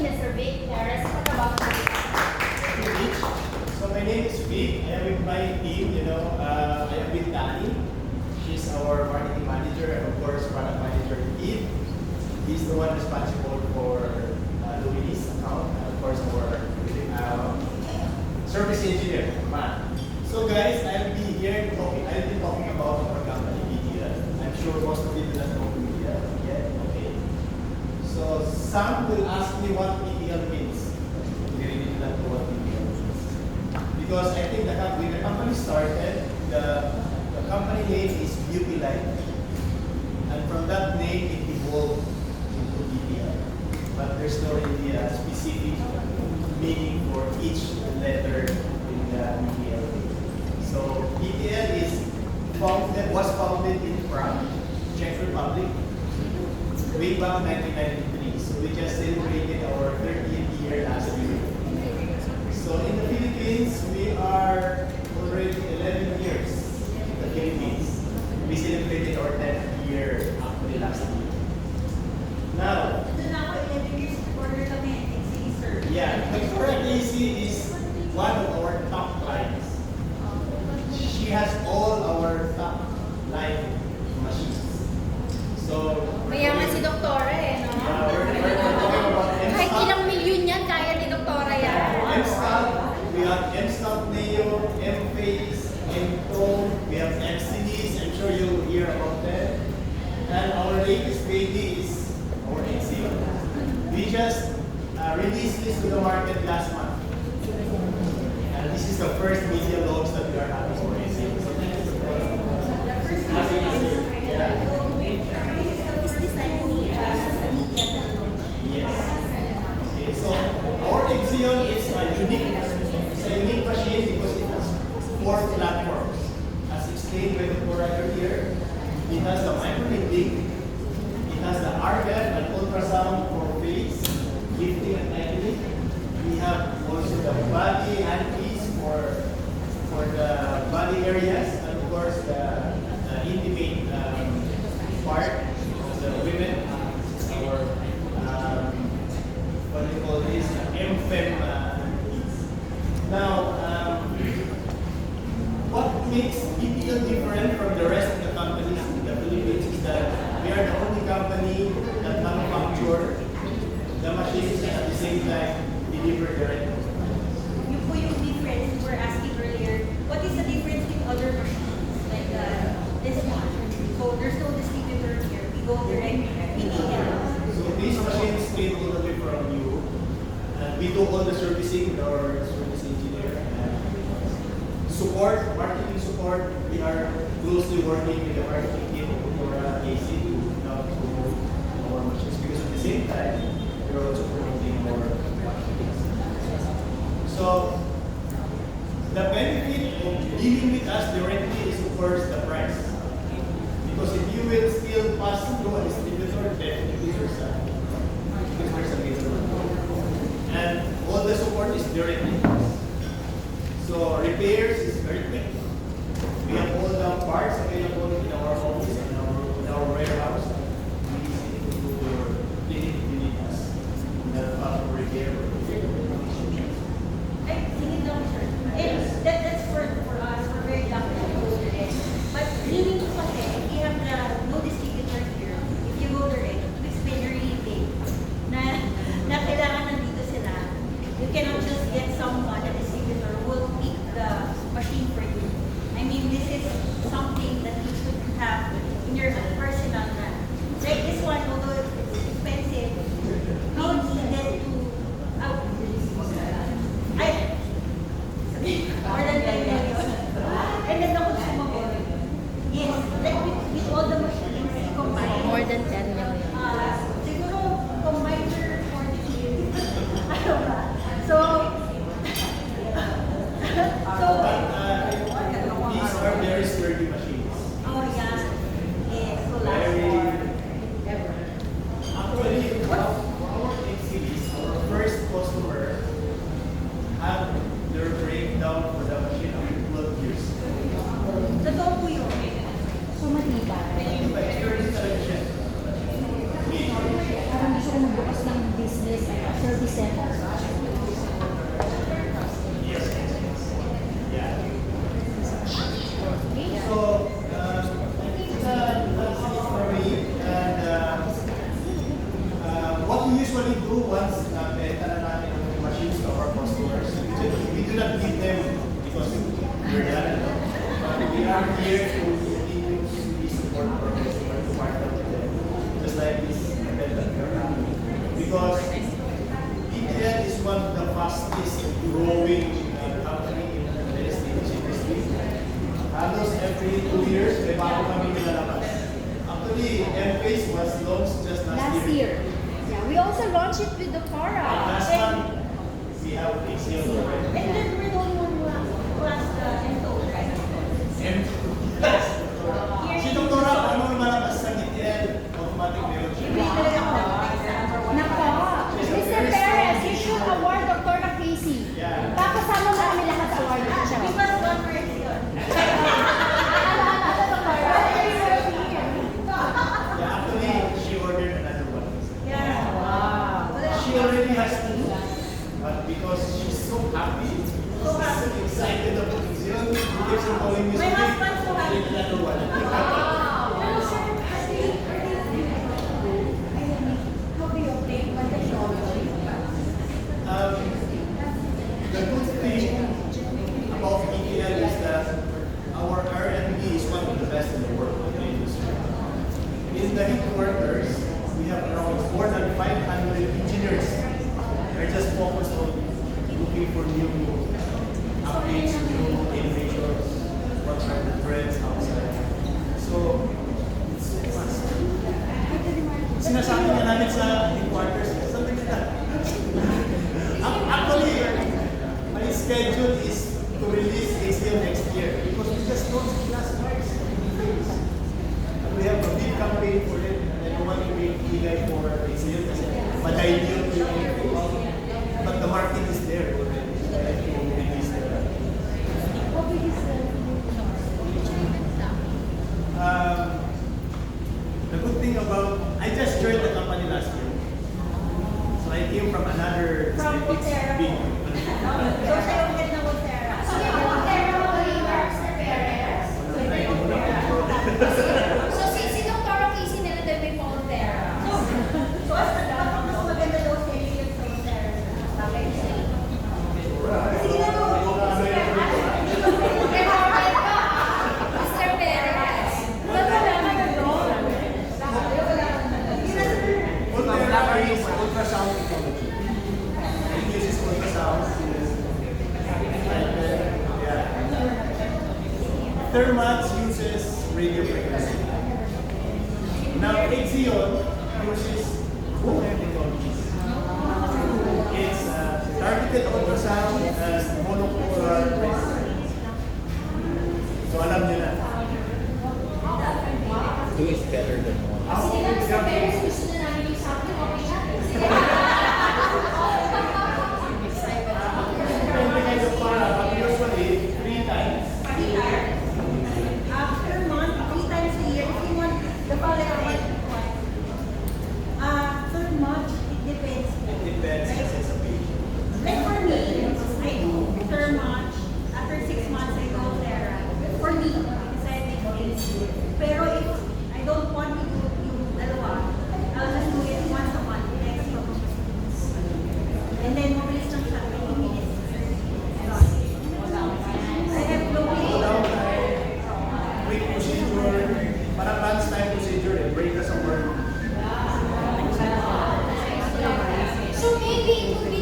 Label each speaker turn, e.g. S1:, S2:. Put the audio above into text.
S1: Mr. Vic Harris. What about you?
S2: So my name is Vic. I am with my team. I am with Dani. She's our marketing manager and of course product manager Eve. He's the one responsible for Luis account and of course our service engineer, Matt. So guys, I'll be talking about our company media. I'm sure most of you do not know media yet. Okay. So some will ask me what PTL means. We really do not know what PTL means. Because I think when the company started, the company name is Beauty Light. And from that name, it evolved into BTL. But there's no really specific meaning for each letter in the BTL name. So BTL was founded in Prague, Czech Republic, way back 1993. So we just celebrated our 30th year last year. So in the Philippines, we are already 11 years in the Philippines. We celebrated our 10th year actually last year. Now, yeah, the correct AC is one of our top clients. She has all our top line machines. So,
S1: Mayaman si Doktora eh, no?
S2: we're talking about
S1: Kahit ilang milyon yan, kaya ni Doktora yan.
S2: M-Scout, we have M-Scout Neo, M-Phase, M-Tone, we have M-Series, I'm sure you'll hear about them. And our latest baby is our Exio. We just released this to the market last month. And this is the first media launch that we are having for Exio. So thank you for Yes. Okay, so our Exion is a unique machine because it has 4 platforms. As explained by the curator here, it has the microneedling, it has the RF and ultrasound for face, lifting and tightening. We have also the body handpiece for the body areas, and of course the intimate part of the women, our what do you call this, M-Fem piece. Now, what makes BPL different from the rest of the companies in the Philippines is that we are the only company that manufacture the machines and at the same time deliver directly.
S3: Yung po yung difference we were asking earlier, what is the difference with other machines like this one? So there's no distributor here. We go direct PTL.
S2: So these machines came all the way from you. And we do all the servicing with our service engineer. And support, marketing support, we are closely working with the marketing team for AC to help promote our machines because at the same time, we're also promoting our machines. So the benefit of dealing with us directly is of course the price. Because if you will still pass through a distributor, definitely there's a middleman. And all the support is directly. So repairs is very quick. We have all the parts available in our office and in our warehouse. We easily to do your clinic if you need us. Help out for repair.
S3: Ay, singin lang, sir. And that's for us. We're very lucky to go direct. But meaning to kasi, if you have no distributor here, if you go direct, it's very big. Na kailangan nandito sila. You cannot just get someone, a distributor, who will pick the machine for you. I mean, this is something that you should have in your personal brand. Like this one, although it's expensive, we needed to more than 10 million. And then the consumable. Yes, like with all the machines combined.
S1: More than 10 million.
S3: Siguro combined for 40. Ano ba? So,
S2: These are very sturdy machines.
S3: oh yeah. Yes, so last
S2: Very,
S3: one.
S1: December.
S2: Yes. Yeah. So, I think that's it for me. And what we usually do once benta na namin ang machines to our customers, we do not give them because we're done. We are here to continue to support our customers, to partner with them, just like this event that we are having. Because BTL is one of the fastest growing company in the real estate industry. Halos every 2 years, may bago kami nilalabas. Actually, M-Face was launched just last year.
S1: Yeah, we also launched it with the
S2: And
S1: Cora.
S2: last month, we have ACL already.
S3: And then we're the only one who has the endo, right?
S2: And yes, si Doktora, ano malabas sa BTL, automatic meron siya.
S3: Hindi talaga ako nag-exam.
S1: Nako, Mr. Perez, you should award Dr. Casey.
S2: Yeah.
S1: Tapos sama namin lahat sa award ko siya.
S3: We must one person.
S2: Yeah, actually, she ordered another one.
S3: Yeah.
S1: Wow.
S2: She already has two, but because she's so happy, so excited about ACL, she keeps on calling me.
S3: My husband's so happy.
S2: Another one.
S3: Pero sir, how do you obtain one technology?
S2: The good thing about BTL is that our R&D is one of the best in the world in the industry. In the headquarters, we have around more than 500 engineers. They're just focused on looking for new updates, new innovations, what are the trends outside. So, it's fast. Sinasabi nga namin sa headquarters, something like that. Actually, my schedule is to release ACL next year because we just launched last March. And we have a big campaign for it. And I don't want to make bigay for ACL kasi madahil yun yung info. But the market is there already. So I have to release the the good thing about, I just joined the company last year. So I came from another
S3: From
S2: it's
S3: Coursera.
S2: big.
S3: So siya yung head ng Coursera.
S1: So si Dr. Casey nila din may phone there.
S3: So as mas maganda daw sa iyo yung Coursera. Bakit? Sige na go.
S1: Mr. Perez.
S2: Ultra is ultrasound technology. It uses ultrasound. Yeah. Thermax uses radio frequency. Now, Axion uses other technologies. It's targeted ultrasound and monopolar resonance. So, alam niyo na.
S4: Two is better than one.
S1: Sige na, Mr. Perez, gusto na namin yung sa akin. Okay na. Sige na.
S2: Depende kayo sa para, but usually, 3 times.
S3: After month, 3 times a year, if you want the following. Third month, it depends.
S2: It depends kasi sa patient.
S3: Like for me, I do third month. After 6 months, I go there. For me, because I make things. Pero if I don't want to do yung dalawa, I'll just do it once a month. Next month. And then, mabilis lang siya. 20 minutes. I have no
S2: Without quick procedure, parang lunchtime procedure, break ka sa work.
S1: So maybe it would be